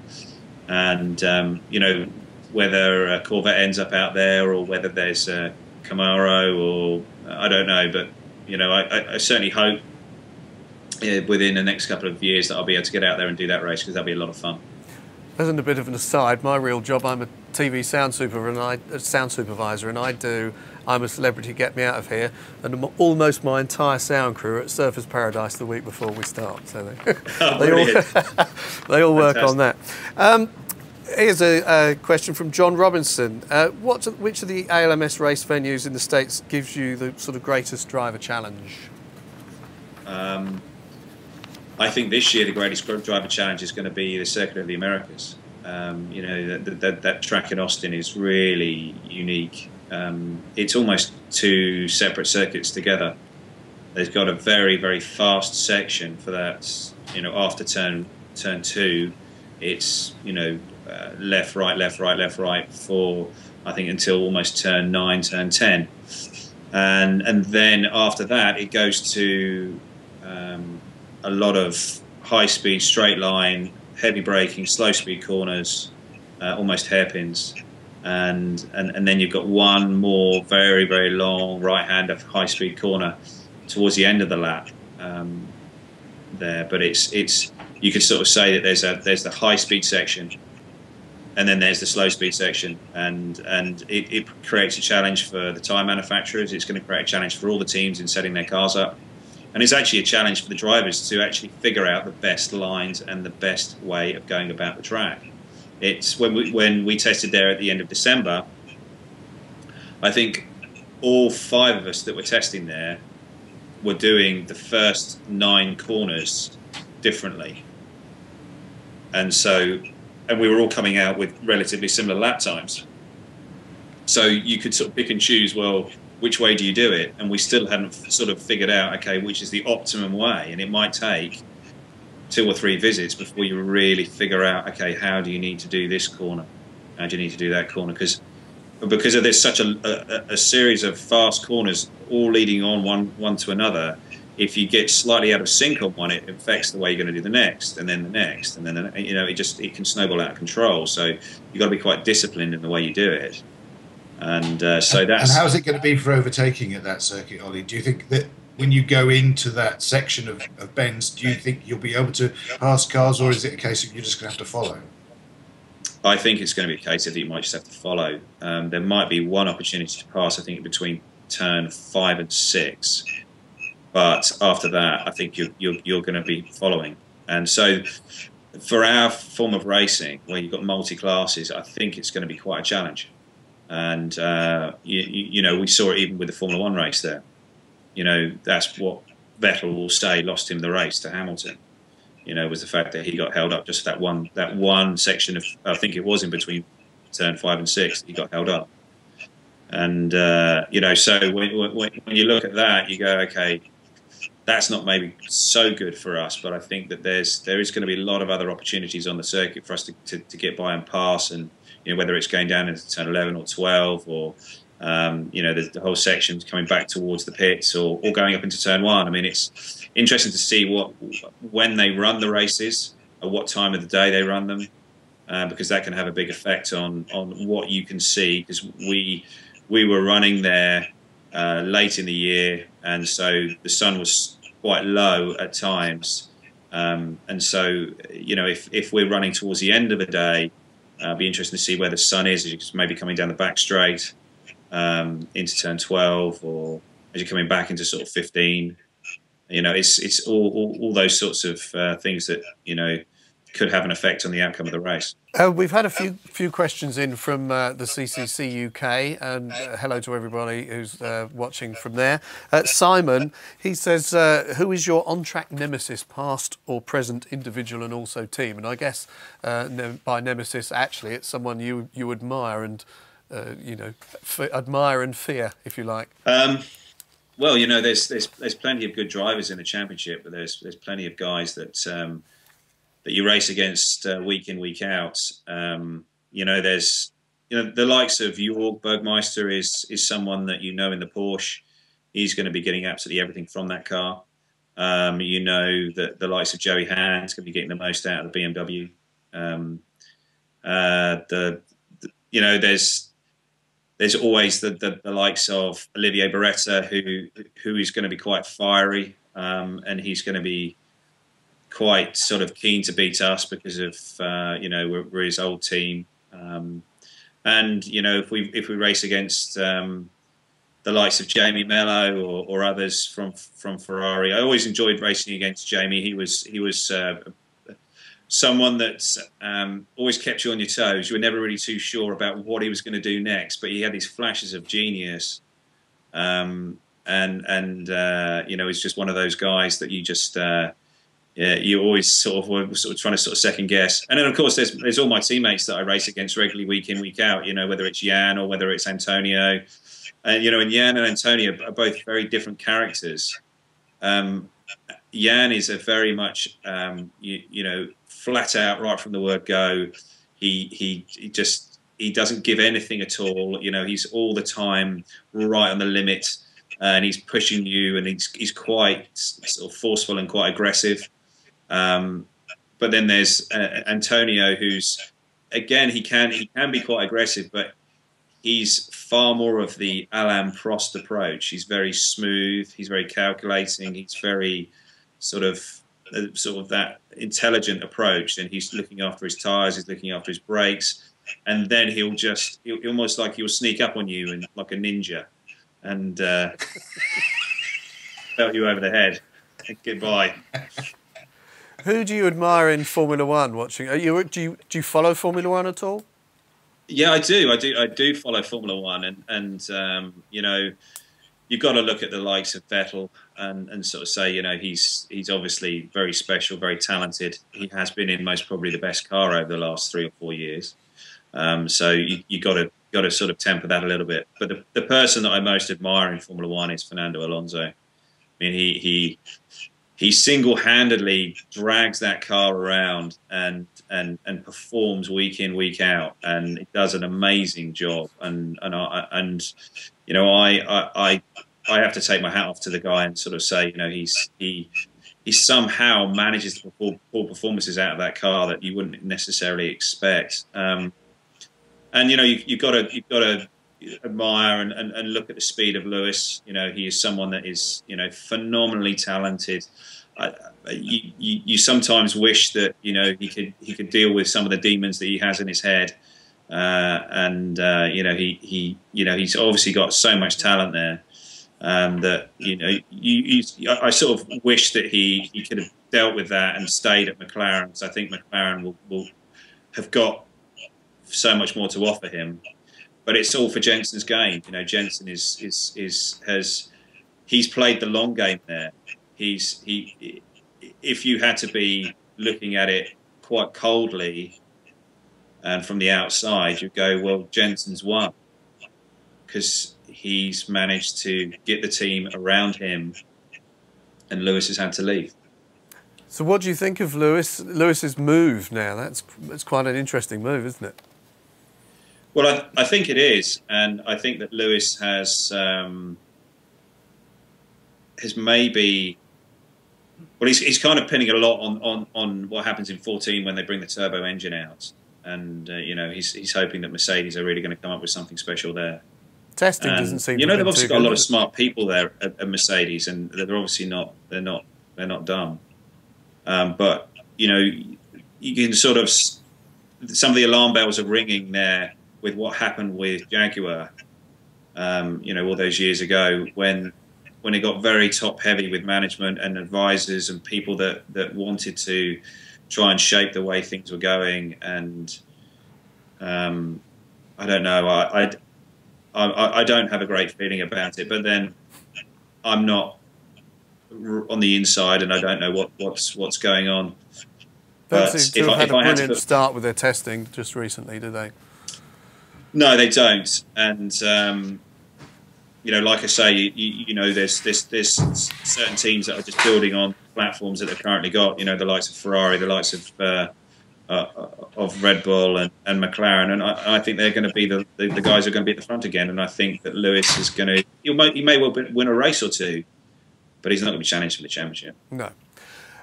and you know, whether a Corvette ends up out there or whether there's a Camaro or I don't know, but you know, I certainly hope within the next couple of years that I'll be able to get out there and do that race, because that'll be a lot of fun. As a bit of an aside, my real job, I'm a TV sound supervisor, and I'm a Celebrity Get Me Out of Here, and almost my entire sound crew are at Surfers Paradise the week before we start, so they all work on that. Here's a question from John Robinson. Which of the ALMS race venues in the States gives you the sort of greatest driver challenge? I think this year the greatest driver challenge is going to be the Circuit of the Americas. You know, that track in Austin is really unique. It's almost two separate circuits together. They've got a very, very fast section for that. You know, after turn 2, it's, you know, left, right, left, right, left, right for, I think, until almost turn 9, turn 10, and then after that it goes to a lot of high speed, straight line, heavy braking, slow speed corners, almost hairpins, and then you've got one more very, very long right hand of high speed corner, towards the end of the lap there. But it's you could sort of say that there's the high speed section, and then there's the slow speed section, and it creates a challenge for the tyre manufacturers. It's going to create a challenge for all the teams in setting their cars up, and it's actually a challenge for the drivers to actually figure out the best lines and the best way of going about the track. It's when we tested there at the end of December, I think all 5 of us that were testing there were doing the first 9 corners differently, and we were all coming out with relatively similar lap times. So you could sort of pick and choose, well, which way do you do it? And we still hadn't sort of figured out, okay, which is the optimum way. And it might take 2 or 3 visits before you really figure out, okay, how do you need to do this corner? How do you need to do that corner? Because there's such a series of fast corners all leading on one to another. If you get slightly out of sync on one, it affects the way you're going to do the next, and then the next, and then it can snowball out of control. So you've got to be quite disciplined in the way you do it. And so that's. And how's it going to be for overtaking at that circuit, Ollie? Do you think that when you go into that section of bends, do you think you'll be able to pass cars, or is it a case of you're just going to have to follow? I think it's going to be a case of you might just have to follow. There might be one opportunity to pass, I think, between turn 5 and 6. But after that, I think you're going to be following. And so for our form of racing, where you've got multi-classes, I think it's going to be quite a challenge. And, you know, we saw it even with the Formula 1 race there. You know, that's what Vettel will say lost him the race to Hamilton. You know, was the fact that he got held up just that one section of, I think it was in between turn 5 and 6, he got held up. And, you know, so when you look at that, you go, okay, that's not maybe so good for us, but I think that there is going to be a lot of other opportunities on the circuit for us to get by and pass, and you know, whether it's going down into turn 11 or 12, or you know, the whole section's coming back towards the pits, or going up into turn 1. I mean, it's interesting to see when they run the races, or what time of the day they run them, because that can have a big effect on what you can see. Because we were running there late in the year, and so the sun was quite low at times, and so you know, if we're running towards the end of the day, it'll be interesting to see where the sun is as you're maybe coming down the back straight into turn 12, or as you're coming back into sort of 15. You know, it's all those sorts of things that, you know, could have an effect on the outcome of the race. We've had a few questions in from the CCC UK, and hello to everybody who's watching from there. Simon, he says, who is your on-track nemesis, past or present, individual and also team? And I guess by nemesis, actually, it's someone you admire and, you know, admire and fear, if you like. Well, you know, there's plenty of good drivers in the championship, but there's plenty of guys that that you race against week in, week out. You know, there's, you know, the likes of Jörg Bergmeister is someone that, you know, in the Porsche, he's going to be getting absolutely everything from that car. You know that the likes of Joey Hand's going to be getting the most out of the BMW. You know, there's always the likes of Olivier Beretta, who is going to be quite fiery, and he's going to be quite sort of keen to beat us because of you know, we're his old team, and you know, if we race against the likes of Jamie Mello or others from Ferrari, I always enjoyed racing against Jamie. He was someone that always kept you on your toes. You were never really too sure about what he was going to do next, but he had these flashes of genius, and you know, he's just one of those guys that you just yeah, you always sort of trying to sort of second guess. And then of course there's all my teammates that I race against regularly, week in, week out. You know, whether it's Jan or whether it's Antonio, and you know, and Jan and Antonio are both very different characters. Jan is a very much you know, flat out right from the word go. He doesn't give anything at all. You know, he's all the time right on the limit, and he's pushing you, and he's quite sort of forceful and quite aggressive. But then there's Antonio, who's, again, he can be quite aggressive, but he's far more of the Alain Prost approach. He's very smooth. He's very calculating. He's very sort of that intelligent approach, and he's looking after his tyres. He's looking after his brakes, and then he'll almost like he'll sneak up on you and like a ninja, and belt you over the head. Goodbye. Who do you admire in Formula One? Watching, do you follow Formula One at all? Yeah, I do. I do follow Formula One, and you know, you've got to look at the likes of Vettel and sort of say, you know, he's obviously very special, very talented. He has been in most probably the best car over the last 3 or 4 years. So you got to sort of temper that a little bit. But the person that I most admire in Formula One is Fernando Alonso. I mean, he single-handedly drags that car around and performs week in, week out, and he does an amazing job. And you know, I have to take my hat off to the guy and sort of say, you know, he somehow manages to pull performances out of that car that you wouldn't necessarily expect. And you know, you've got to admire and look at the speed of Lewis. You know, he is someone that is, you know, phenomenally talented. You sometimes wish that, you know, he could deal with some of the demons that he has in his head, you know, he's obviously got so much talent there, that, you know, I sort of wish that he could have dealt with that and stayed at McLaren, because I think McLaren will have got so much more to offer him. But it's all for Jensen's game. You know, Jensen he's played the long game there. If you had to be looking at it quite coldly and from the outside, you'd go, well, Jensen's won, because he's managed to get the team around him, and Lewis has had to leave. So what do you think of Lewis's move now? That's quite an interesting move, isn't it? Well, I think it is, and I think that Lewis has maybe, well, he's kind of pinning a lot on what happens in 14 when they bring the turbo engine out, and you know, he's hoping that Mercedes are really going to come up with something special there. Testing doesn't seem. You know, they've obviously got a lot of smart people there at Mercedes, and they're obviously not dumb. But you know, you can sort of, some of the alarm bells are ringing there with what happened with Jaguar, you know, all those years ago when it got very top heavy with management and advisors and people that wanted to try and shape the way things were going. And I don't know, I don't have a great feeling about it, but then I'm not on the inside and I don't know what's going on. But if I had a brilliant start with their testing just recently, do they? No, they don't. And you know, like I say, you know, there's certain teams that are just building on platforms that they've currently got. You know, the likes of Ferrari, the likes of Red Bull and McLaren, and I think they're going to be the guys who are going to be at the front again. And I think that Lewis is going to, he may well win a race or two, but he's not going to be challenged for the championship. No.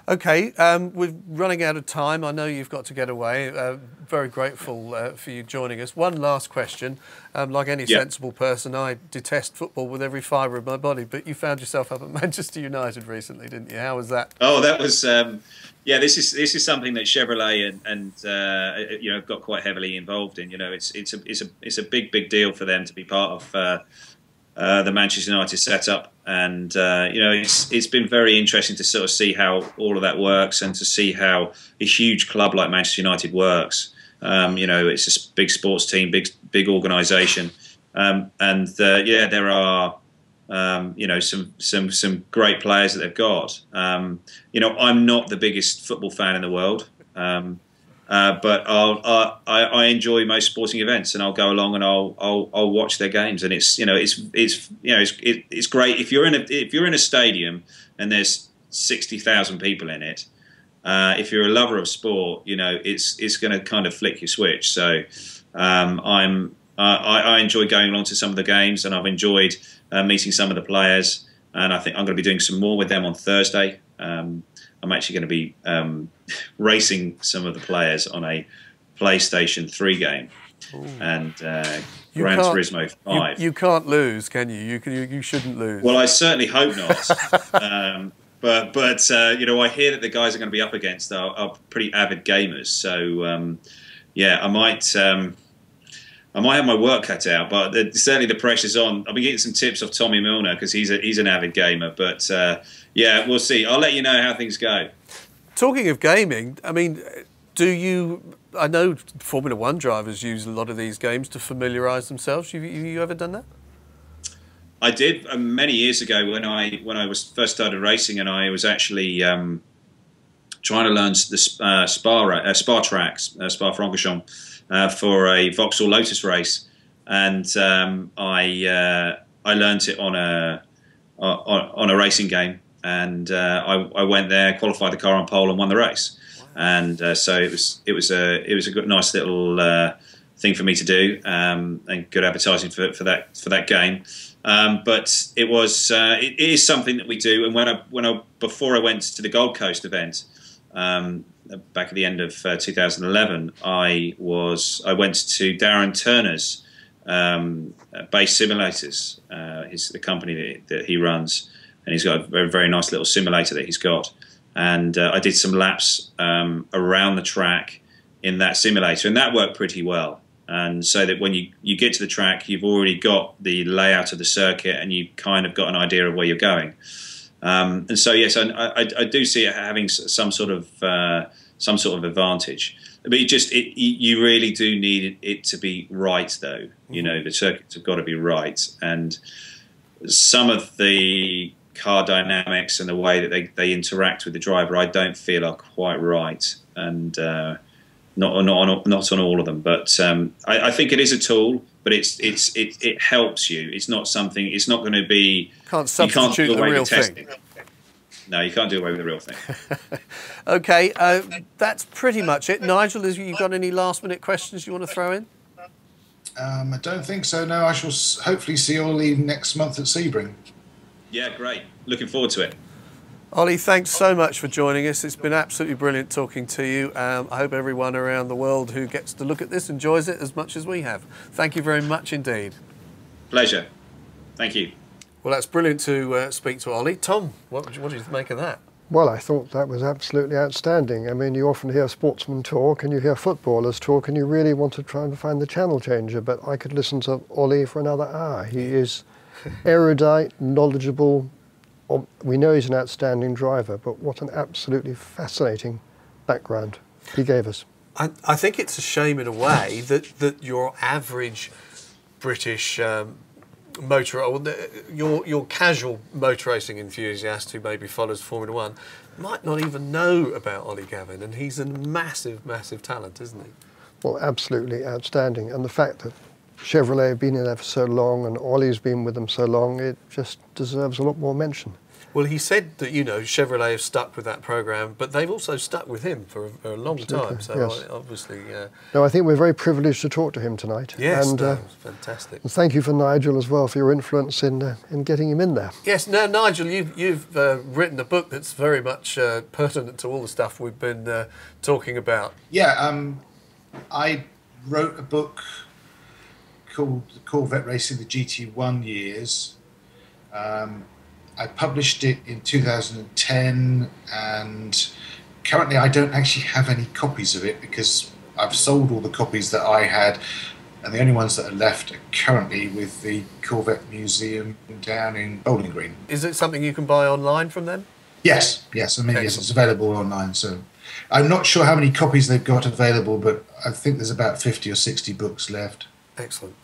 Okay, we're running out of time. I know you've got to get away. Very grateful for you joining us. One last question. Like any sensible person, I detest football with every fibre of my body, but you found yourself up at Manchester United recently, didn't you? How was that? Oh, that was, yeah, this is something that Chevrolet and you know, got quite heavily involved in. You know, it's a big deal for them to be part of the Manchester United setup, and you know, it's been very interesting to sort of see how all of that works and to see how a huge club like Manchester United works. You know, it's a big sports team, big organisation, and yeah, there are you know, some great players that they've got. You know, I'm not the biggest football fan in the world. But I enjoy most sporting events, and I'll go along and I'll watch their games, and it's, you know, it's great if you're in a stadium and there's 60,000 people in it. If you're a lover of sport, you know, it's going to kind of flick your switch. So I enjoy going along to some of the games, and I've enjoyed meeting some of the players, and I think I'm going to be doing some more with them on Thursday. I'm actually going to be racing some of the players on a PlayStation 3 game. and Gran Turismo 5. You can't lose, can you? You shouldn't lose. Well, I certainly hope not. But you know, I hear that the guys are going to be up against are pretty avid gamers. So yeah, I might have my work cut out, but certainly the pressure's on. I've been getting some tips off Tommy Milner because he's an avid gamer. But yeah, we'll see. I'll let you know how things go. Talking of gaming, I mean, I know Formula One drivers use a lot of these games to familiarise themselves. Have you ever done that? I did many years ago when I first started racing, and I was actually trying to learn the Spa tracks, Spa-Francorchamps, for a Vauxhall Lotus race, and I learnt it on a racing game, and I went there, qualified the car on pole, and won the race. And so it was a good, nice little thing for me to do, and good advertising for that game. But it is something that we do. And before I went to the Gold Coast event back at the end of 2011, I went to Darren Turner's base simulators. The company that he runs, and he's got a very, very nice little simulator that he's got. And I did some laps around the track in that simulator, and that worked pretty well. And so that when you get to the track, you've already got the layout of the circuit, and you've kind of got an idea of where you're going. And so yes, I do see it having some sort of advantage. But you really do need it to be right, though. You know, the circuits have got to be right, and some of the car dynamics and the way that they interact with the driver, I don't feel are quite right, and not on all of them. But I think it is a tool, but it helps you. It's not something. It's not going to be. Can't substitute the real thing. No, you can't do away with the real thing. Okay, that's pretty much it. Nigel, have you got any last-minute questions you want to throw in? I don't think so. No, I shall hopefully see Ollie next month at Sebring. Yeah, great. Looking forward to it. Ollie, thanks so much for joining us. It's been absolutely brilliant talking to you. I hope everyone around the world who gets to look at this enjoys it as much as we have. Thank you very much indeed. Pleasure. Thank you. Well, that's brilliant to speak to Ollie. Tom, what did you make of that? Well, I thought that was absolutely outstanding. I mean, you often hear sportsmen talk and you hear footballers talk, and you really want to try and find the channel changer, but I could listen to Ollie for another hour. He is erudite, knowledgeable. We know he's an outstanding driver, but what an absolutely fascinating background he gave us. I think it's a shame in a way that your average British your casual motor racing enthusiast who maybe follows Formula One might not even know about Olly Gavin, and he's a massive, massive talent, isn't he? Well, absolutely outstanding, and the fact that Chevrolet have been in there for so long and Ollie's been with them so long, it just deserves a lot more mention. Well, he said that, you know, Chevrolet have stuck with that program, but they've also stuck with him for a long time. So yes. Obviously... No, I think we're very privileged to talk to him tonight. Yes, and, fantastic. And thank you for Nigel as well for your influence in getting him in there. Yes, now, Nigel, you've written a book that's very much pertinent to all the stuff we've been talking about. Yeah, I wrote a book called Corvette Racing, the GT1 Years. I published it in 2010, and currently I don't actually have any copies of it because I've sold all the copies that I had, and the only ones that are left are currently with the Corvette Museum down in Bowling Green. Is it something you can buy online from them? Yes. I mean, yes, it's available online. So I'm not sure how many copies they've got available, but I think there's about 50 or 60 books left. Excellent.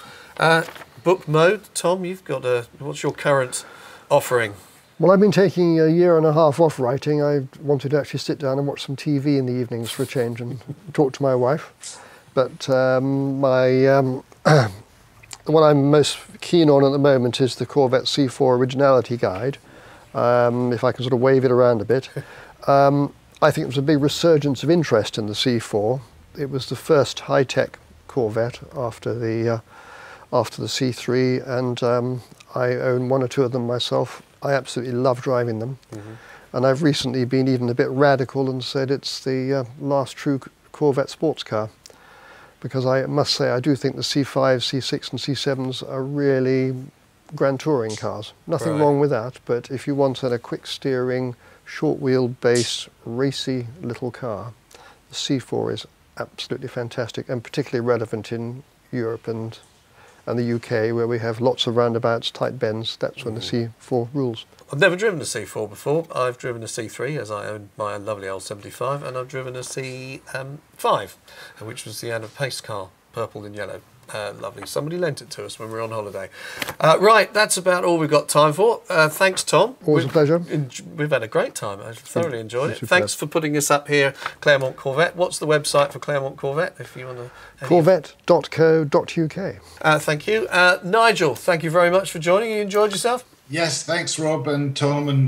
Book mode, Tom, you've got what's your current offering? Well, I've been taking a year and a half off writing. I wanted to actually sit down and watch some TV in the evenings for a change and talk to my wife. But the one I'm most keen on at the moment is the Corvette C4 Originality Guide, if I can sort of wave it around a bit. I think it was a big resurgence of interest in the C4. It was the first high-tech Corvette after the C3, and I own one or two of them myself. I absolutely love driving them. And I've recently been even a bit radical and said it's the last true Corvette sports car. because I must say I do think the C5, C6 and C7s are really grand touring cars. Nothing wrong with that, but if you want a quick steering, short wheelbase, racy little car, the C4 is absolutely fantastic and particularly relevant in Europe and the UK, where we have lots of roundabouts, tight bends. That's when the C4 rules. I've never driven a C4 before. I've driven a C3 as I own my lovely old 75, and I've driven a C5, which was the Anna Pace car, purple and yellow. Lovely. Somebody lent it to us when we were on holiday. Right, that's about all we've got time for. Thanks, Tom. Always a pleasure. We've had a great time. I've thoroughly enjoyed it. Thanks for putting us up here, Claremont Corvette. What's the website for Claremont Corvette, if you want to... Corvette.co.uk. Thank you. Nigel, thank you very much for joining. You enjoyed yourself? Yes, thanks, Rob and Tom, and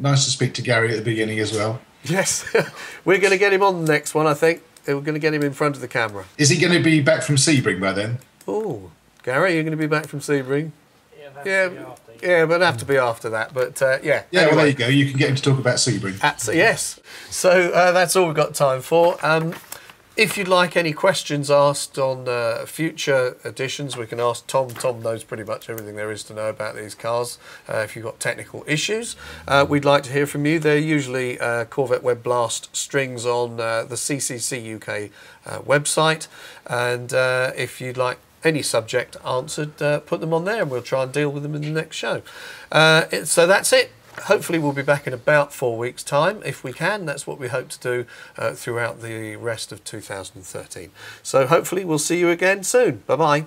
nice to speak to Gary at the beginning as well. Yes. We're going to get him on the next one, I think. We're going to get him in front of the camera. Is he going to be back from Sebring by then? Oh, Gary, you're going to be back from Sebring? Yeah, but it'll have to be after that. But yeah. Yeah, anyway. well, there you go. You can get him to talk about Sebring. Yes. So that's all we've got time for. If you'd like any questions asked on future editions, we can ask Tom. Tom knows pretty much everything there is to know about these cars. If you've got technical issues, we'd like to hear from you. They're usually Corvette Web Blast strings on the CCC UK website. And if you'd like any subject answered, put them on there and we'll try and deal with them in the next show. So that's it. Hopefully we'll be back in about 4 weeks' time, if we can. That's what we hope to do throughout the rest of 2013. So hopefully we'll see you again soon. Bye-bye.